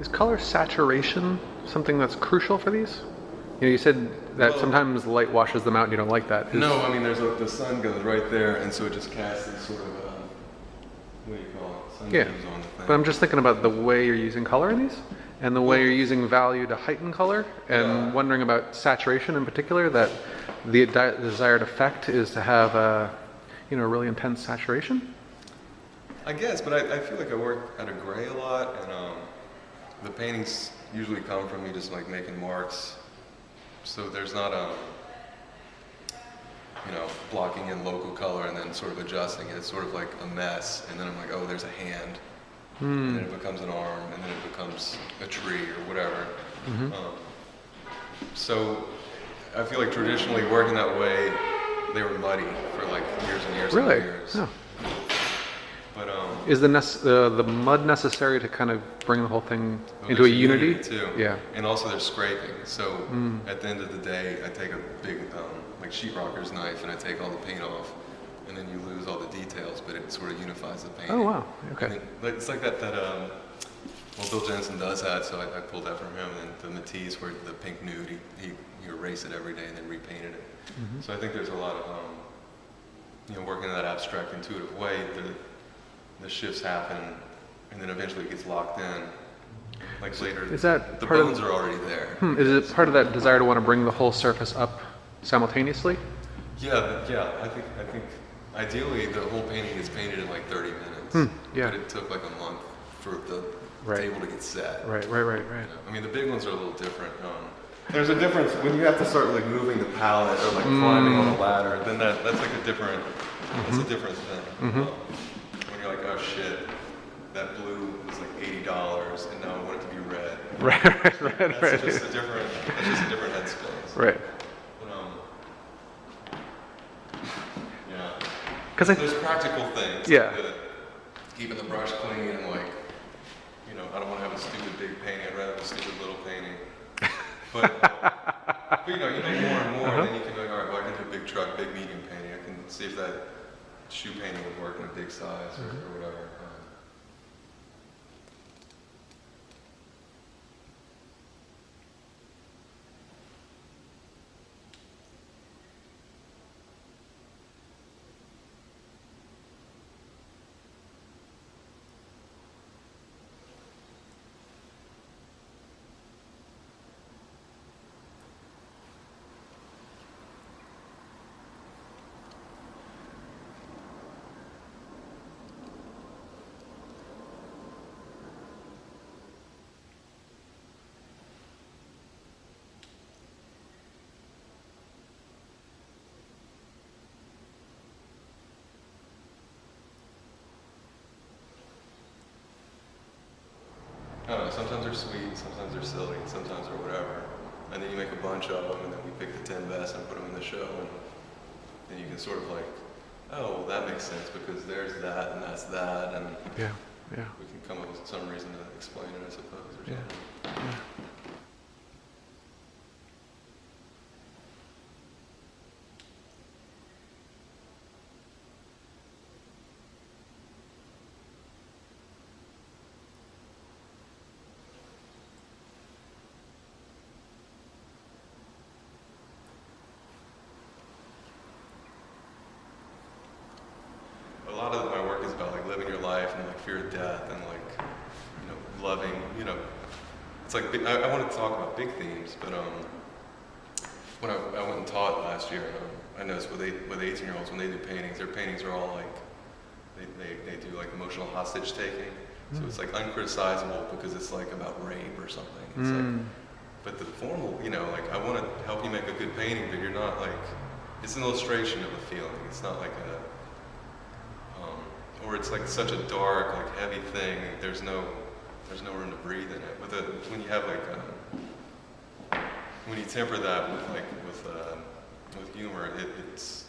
Is color saturation something that's crucial for these? You know, you said that sometimes light washes them out and you don't like that. No, I mean, the sun goes right there, and so it just casts this sort of, what do you call it? Sun beams on the thing. But I'm just thinking about the way you're using color in these, and the way you're using value to heighten color, and wondering about saturation in particular, that the desired effect is to have a, you know, really intense saturation? I guess, but I feel like I work out of gray a lot, and the paintings usually come from me just like making marks. So there's not you know, blocking in local color and then sort of adjusting it. It's sort of like a mess, and then I'm like, oh, there's a hand, and then it becomes an arm, and then it becomes a tree or whatever. So I feel like traditionally working that way, they were muddy for like years and years and years. Oh. But is the mud necessary to kind of bring the whole thing into a unity? Too. Yeah. And also there's scraping. So at the end of the day, I take a big like sheetrocker's knife and I take all the paint off, and then you lose all the details, but it sort of unifies the paint. Oh wow. Okay. And it's like that. Well, Bill Jensen does that, so I pulled that from him. And the Matisse, where the pink nude, he erased it every day and then repainted it. So I think there's a lot of you know, working in that abstract, intuitive way. The shifts happen, and then eventually it gets locked in. Like later, is that the bones are already there. Is it part of that desire to want to bring the whole surface up simultaneously? Yeah. I think ideally the whole painting is painted in like 30 minutes. But it took like a month for the table to get set. Right. You know? I mean, the big ones are a little different. There's a difference when you have to start like moving the palette or like climbing on a ladder. Then that's like a different. That's a different thing. When you're like, oh shit, that blue was like $80, and now I want it to be red. Right. That's just a different headspace. Right. But, yeah. Because there's practical things. Yeah. Like keeping the brush clean and like, you know, I don't want to have a stupid big painting. I'd rather have a stupid little painting. But you know, you make more and more, and then you can be like, all right, well, I can do a big truck, big medium painting. I can see if that shoe painting would work in a big size or whatever. I don't know, sometimes they're sweet, sometimes they're silly, sometimes they're whatever. And then you make a bunch of them, and then we pick the 10 best and put them in the show, and then you can sort of like, oh, well, that makes sense because there's that and that's that, and yeah. we can come up with some reason to explain it, I suppose, or something. Yeah. A lot of my work is about like living your life and like fear of death and like, you know, loving, you know, it's like, I want to talk about big themes, but when I went and taught last year, I noticed with 18-year-olds, when they do paintings, their paintings are all like, they do like emotional hostage taking. So it's like uncriticizable because it's like about rape or something. It's like, but the formal, you know, like I want to help you make a good painting, but you're not like, it's an illustration of a feeling. It's not like or it's like such a dark, like heavy thing. There's no room to breathe in it. When you have like, when you temper that with like with humor, it's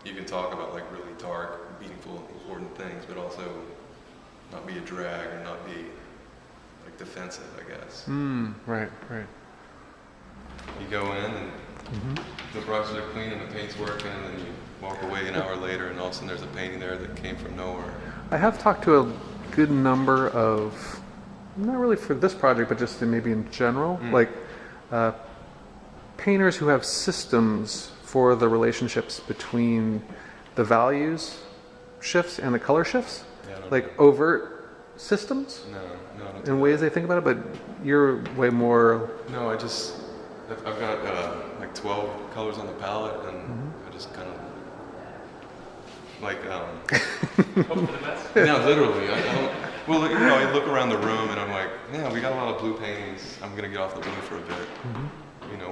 you can talk about like really dark, meaningful, important things, but also not be a drag or not be like defensive, I guess. Right. You go in and the brushes are clean and the paint's working, and then you walk away an hour later and all of a sudden there's a painting there that came from nowhere. I have talked to a good number of not really for this project, but just maybe in general, like uh, painters who have systems for the relationships between the values shifts and the color shifts, Yeah, I don't like overt systems no, I don't do in that. ways they think about it, but you're way more. No, I've got like 12 colors on the palette, and I just kind of like, Hope for the best. no, literally, I don't, well, you know, I look around the room and I'm like, yeah, we got a lot of blue paintings, I'm gonna get off the blue for a bit, you know,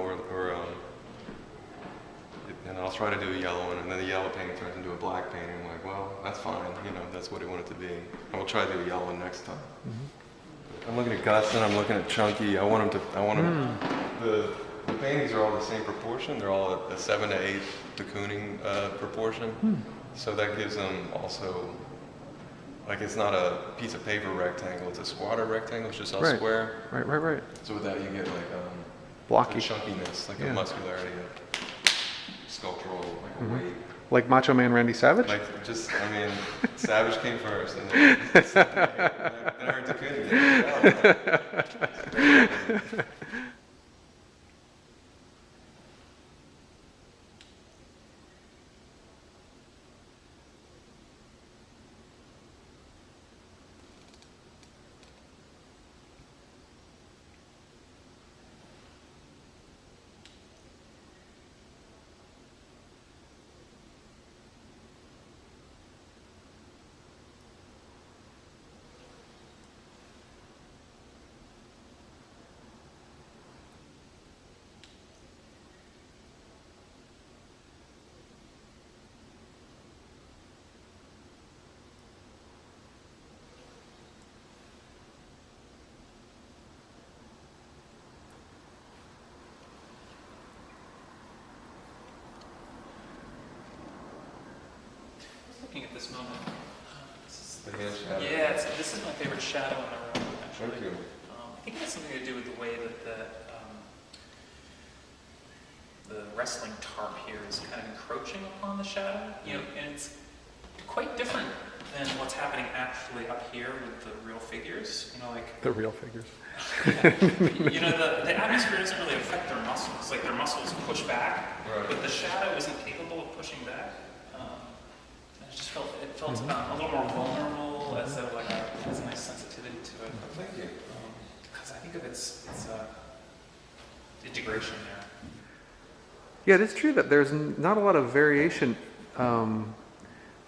and I'll try to do a yellow one, and then the yellow painting turns into a black painting, I'm like, well, that's fine, you know, that's what I want it to be. I will try to do a yellow one next time. I'm looking at Gus and I'm looking at Chunky. The paintings are all the same proportion. They're all a 7 to 8 de Kooning proportion. So that gives them also, like, it's not a piece of paper rectangle, it's a squatter rectangle, it's just all square. Right. So with that you get like Blocky. a chunkiness, like a muscularity, a sculptural, like a weight. Like Macho Man Randy Savage? Like, just, I mean, Savage came first, and then our de Kooning. Looking at this moment. The hand shadow. Yeah, this is my favorite shadow in the room, actually. Thank you. I think it has something to do with the way that the wrestling tarp here is kind of encroaching upon the shadow. You know, and it's quite different than what's happening actually up here with the real figures. You know, like The real figures. you know, the atmosphere doesn't really affect their muscles. Like their muscles push back, but the shadow isn't capable of pushing back. I just felt a little more vulnerable, as though like it has a nice sensitivity to it. Thank you. Because I think of its integration there. Yeah, it is true that there's not a lot of variation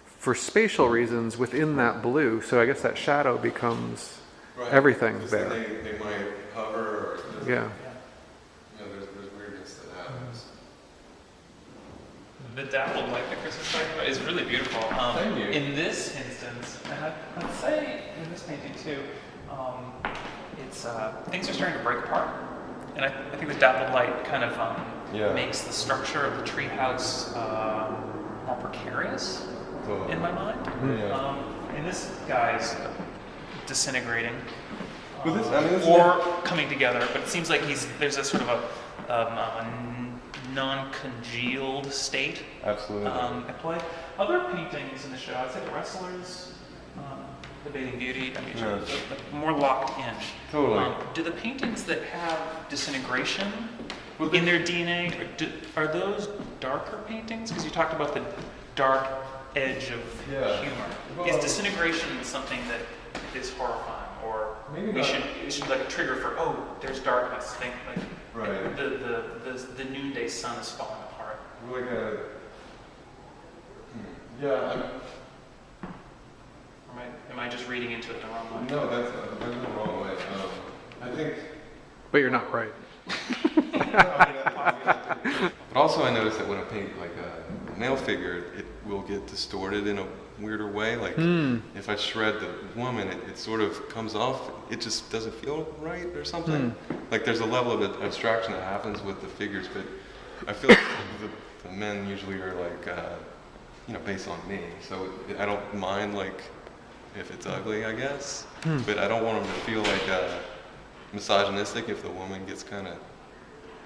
for spatial reasons within that blue. So I guess that shadow becomes everything there. They might hover, or Yeah. you know, there's weirdness that happens. The dappled light that Chris is talking about is really beautiful. Thank you. In this instance, and I'd say in this painting too, it's things are starting to break apart, and I think the dappled light kind of makes the structure of the treehouse more precarious in my mind. And this guy's disintegrating, or coming together, but it seems like there's a sort of a non-congealed state at play. Other paintings in the show, I'd say the Wrestlers, the Bathing Beauty, I mean, the more locked in. Totally. Do the paintings that have disintegration in their DNA, are those darker paintings? Because you talked about the dark edge of humor. Well, is disintegration something that is horrifying, or it should like a trigger for, oh, there's darkness. Think like the noonday sun is falling apart. Like Am I just reading into it the wrong way? no, that's the wrong way. I think. But you're not right. But also, I noticed that when I paint like a male figure, it will get distorted in a weirder way. Like if I shred the woman, it sort of comes off. It just doesn't feel right or something. Like there's a level of abstraction that happens with the figures, but I feel like the men usually are like, based on me. So I don't mind like if it's ugly, I guess. But I don't want them to feel like misogynistic if the woman gets kind of.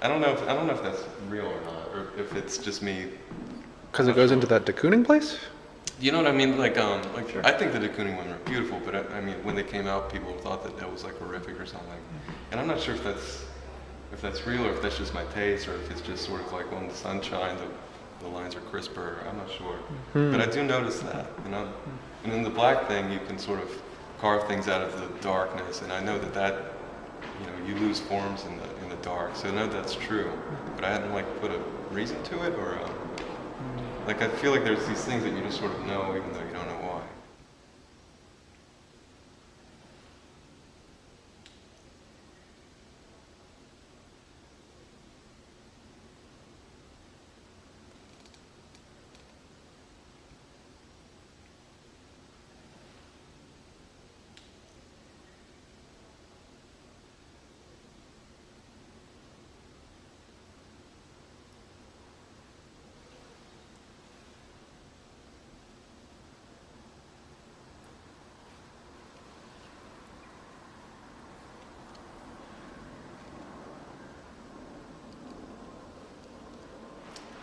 I don't know if that's real or not, or if it's just me. Because it goes into that de Kooning place? You know what I mean? Like, Sure. I think the de Kooning women are beautiful, but I mean, when they came out, people thought that that was like horrific or something. And I'm not sure if that's real or if that's just my taste or if it's just sort of like when the sun shines, the lines are crisper. I'm not sure, but I do notice that, you know. And in the black thing, you can sort of carve things out of the darkness, and I know that you know you lose forms in the dark. So I know that's true, but I hadn't like put a reason to it or. Like, I feel like there's these things that you just sort of know even though you don't know why.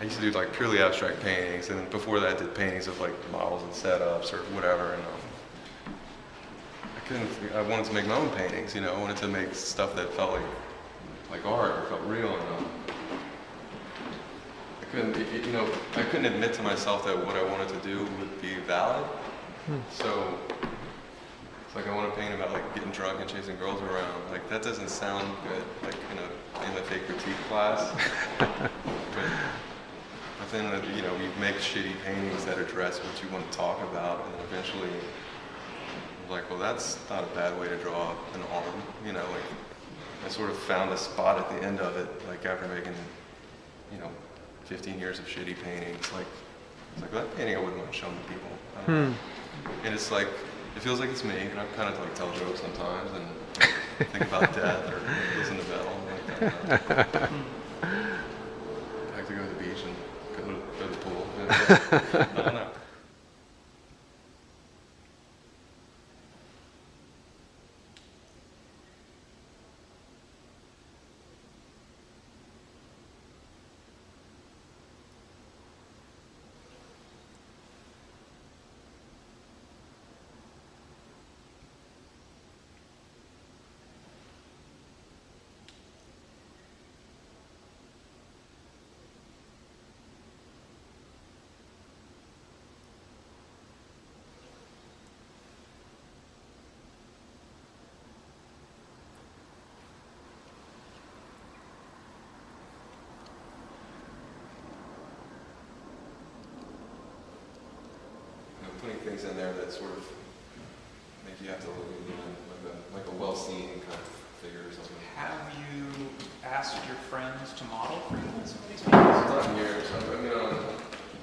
I used to do like purely abstract paintings, and then before that I did paintings of like models and setups or whatever. And I wanted to make my own paintings, you know. I wanted to make stuff that felt like art or felt real. And I couldn't admit to myself that what I wanted to do would be valid. So it's like I want to paint about like getting drunk and chasing girls around. Like that doesn't sound good, like in a fake critique class. But then, you know, you make shitty paintings that address what you want to talk about, and then eventually, I'm like, well, that's not a bad way to draw an arm, you know, like, I sort of found a spot at the end of it, like, after making, you know, 15 years of shitty paintings, like, it's like, that painting I wouldn't want to show to people. I don't know. And it's like, it feels like it's me, and I kind of, like, tell jokes sometimes, and think about death, or listen to metal, like that. I like to go to the beach and go to the pool. I don't know. Putting things in there that sort of make you have to look at like a well-seen kind of figure or something. Have you asked your friends to model for you in some of these paintings? It's not years. I mean,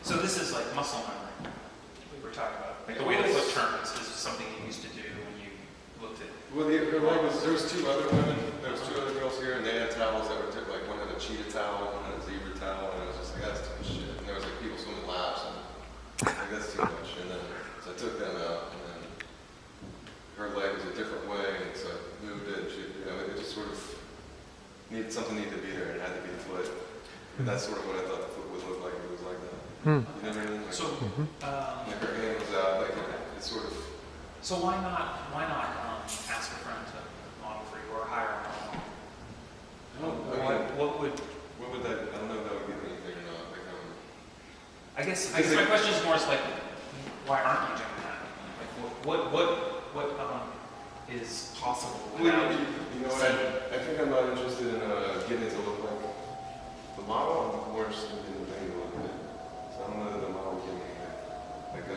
So this is like muscle memory we were talking about. Like the way the foot turns is something you used to do when you looked at. well, there was two other women. There was two other girls here, and they had towels that were like one had a cheetah towel, one had a zebra towel, and I was just like, that's too much shit. And there was like people swimming laps, and like that's too much. And then so I took them out, and then her leg was a different way, and so I moved it. She, you know, it just sort of something needed to be there, and it had to be the foot. And that's sort of what I thought the foot would look like. It was like that. You know what I mean? Like, So, like her hand was out, like it's sort of. so why not ask a friend to model for you or hire a model? What would that? I don't know if that would get anything or not. Like, I guess my question is more like, why aren't you doing that? Like, what is possible without you know, I think I'm not interested in getting it to look like the model. I'm more interested in the painting a little bit. So I don't know that the model can make it.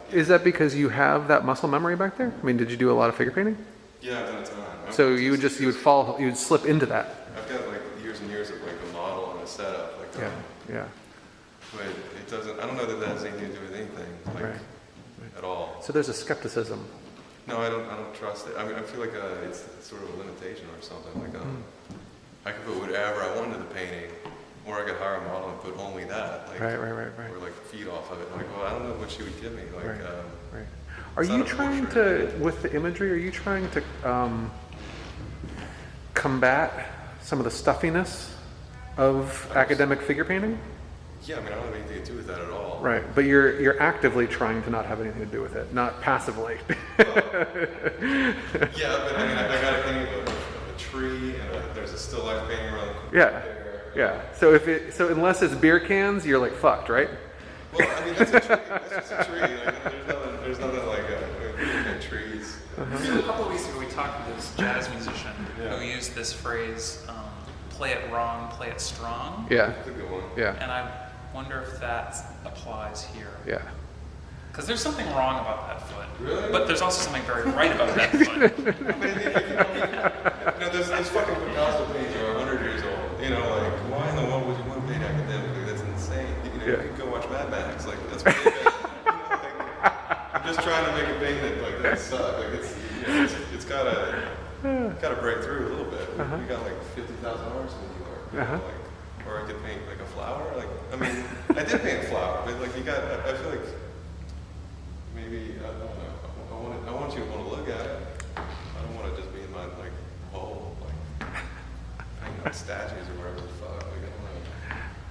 Like, Is that because you have that muscle memory back there? I mean, did you do a lot of figure painting? yeah, I've done a ton. So you would slip into that. I've got like years and years of like a model and a setup. Like, Yeah. but it doesn't. I don't know that that has anything to do with anything. Like, Right. at all. So there's a skepticism. No, I don't trust it. I mean, I feel like it's sort of a limitation or something. Like, I could put whatever I wanted in the painting, or I could hire a model and put only that. Like, Right. Or like feed off of it. Like, well, I don't know what she would give me. Like, Right. Are it's you not a trying portrait. to, with the imagery, are you trying to combat some of the stuffiness of academic figure painting? Yeah, I mean, I don't have anything to do with that at all. Right, but you're actively trying to not have anything to do with it, not passively. Yeah, but I mean, I got a painting of a tree, and there's a still life painting around the Yeah, there. yeah. So unless it's beer cans, you're like fucked, right? Well, I mean, that's a tree. That's just a tree. Like, there's nothing like trees. So a couple of weeks ago, we talked to this jazz musician who used this phrase, play it wrong, play it strong. Yeah. That's a good one. Yeah. And I wonder if that applies here. Yeah. Because there's something wrong about that foot. Really? But there's also something very right about that foot. There's fucking Picasso paintings are 100 years old. You know, like, why in the world would you want to paint academically? That's insane. You could go watch Mad Max. Like, that's what they made. I'm just trying to make a painting that, like, that sucks. Like, it's gotta break through a little bit. We got like 50,000 hours in New York. You know, like, or I could paint like a flower. Like, I mean, I did paint a flower, but like, I feel like maybe I don't know. I want you to want to look at it. I don't want to just be in my like hole, like hanging on statues or whatever the fuck. Like,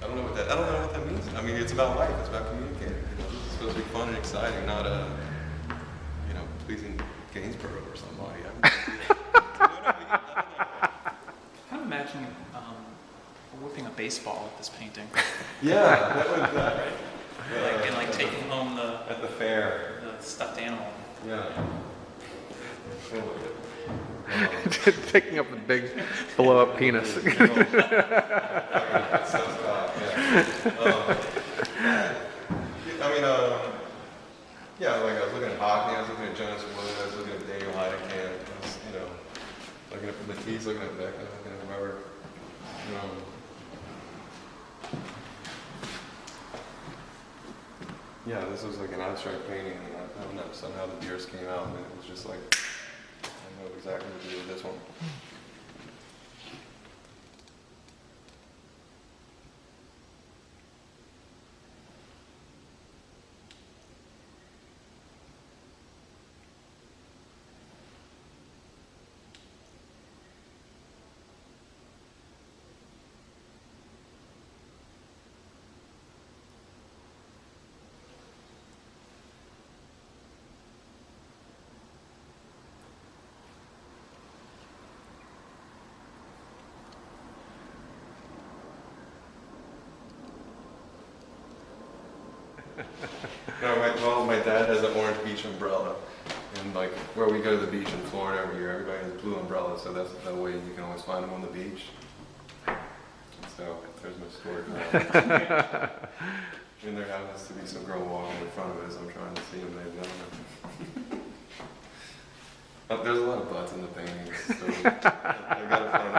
I don't know what that means. I mean, it's about life. It's about communicating. You know, it's supposed to be fun and exciting, not pleasing Gainsborough or somebody. I mean, I kind of imagine whipping a baseball with this painting. yeah, that would right. And taking home at the fair, the stuffed animal. Yeah. Taking up the big blow up penis. Yeah, like I was looking at Hockney, I was looking at Jonas Wood, I was looking at Daniel Heidekamp, I was, looking at Matisse, looking at Beck, looking at whoever. Yeah, this was like an abstract painting, and I don't know, somehow the beers came out, and it was just like, I don't know exactly what to do with this one. No, my dad has an orange beach umbrella, and like where we go to the beach in Florida every year, everybody has blue umbrellas, so that's that way you can always find them on the beach. So there's my story. And there happens to be some girl walking in front of us. I'm trying to see him. Maybe there's a lot of butts in the paintings, so I gotta find a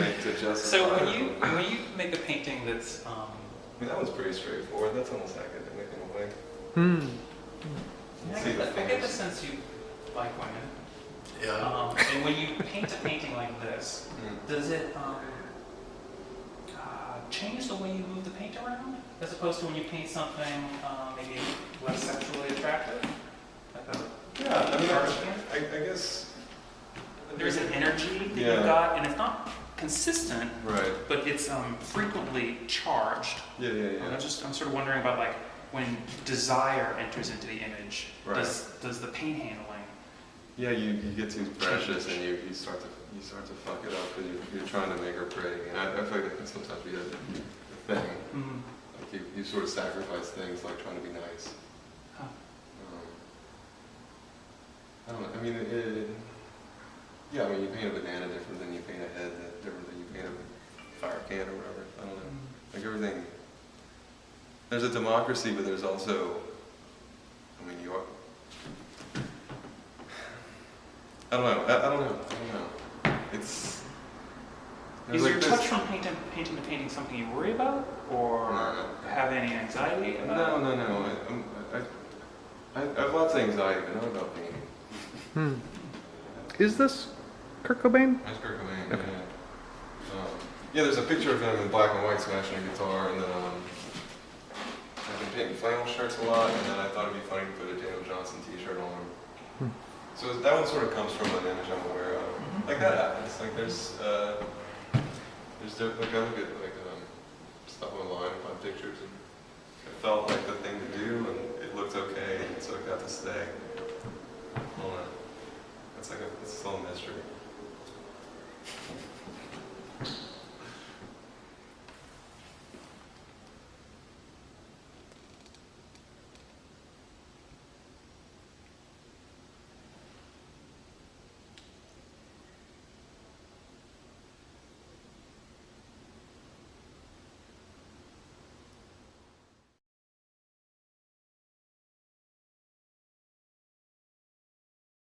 way to justify. So when you make a painting that's I mean, that one's pretty straightforward. That's almost academic in a way. I get the sense you like women. Yeah. And when you paint a painting like this, does it change the way you move the paint around, as opposed to when you paint something maybe less sexually attractive? I guess there's an energy that you've got, and it's not consistent, right? But it's frequently charged. Yeah. I'm sort of wondering about like when desire enters into the image. Right. Does the paint handling? Yeah, you get too precious and you start to fuck it up because you're trying to make her pretty, and I feel like that can sometimes be a thing. Mm-hmm. Like you sort of sacrifice things like trying to be nice. Huh. I don't know. I mean, yeah. I mean, you paint a banana different than you paint a head, different than you paint a fire can or whatever. I don't know. Like everything. There's a democracy, but there's also. I mean, you are. I don't know. It's. Is your touch from painting to painting something you worry about, or have any anxiety about? No. I have lots of anxiety, but not about painting. Is this Kurt Cobain? That's Kurt Cobain. Okay. Yeah, there's a picture of him in black and white smashing a guitar, and then I've been painting flannel shirts a lot, and then I thought it'd be funny to put a Daniel Johnson T-shirt on. So that one sort of comes from an image I'm aware of. Like that happens. Like there's like I look at like stuff online, find pictures, and it felt like the thing to do, and it looked okay, and so it got to stay. Well, it's like it's still a mystery.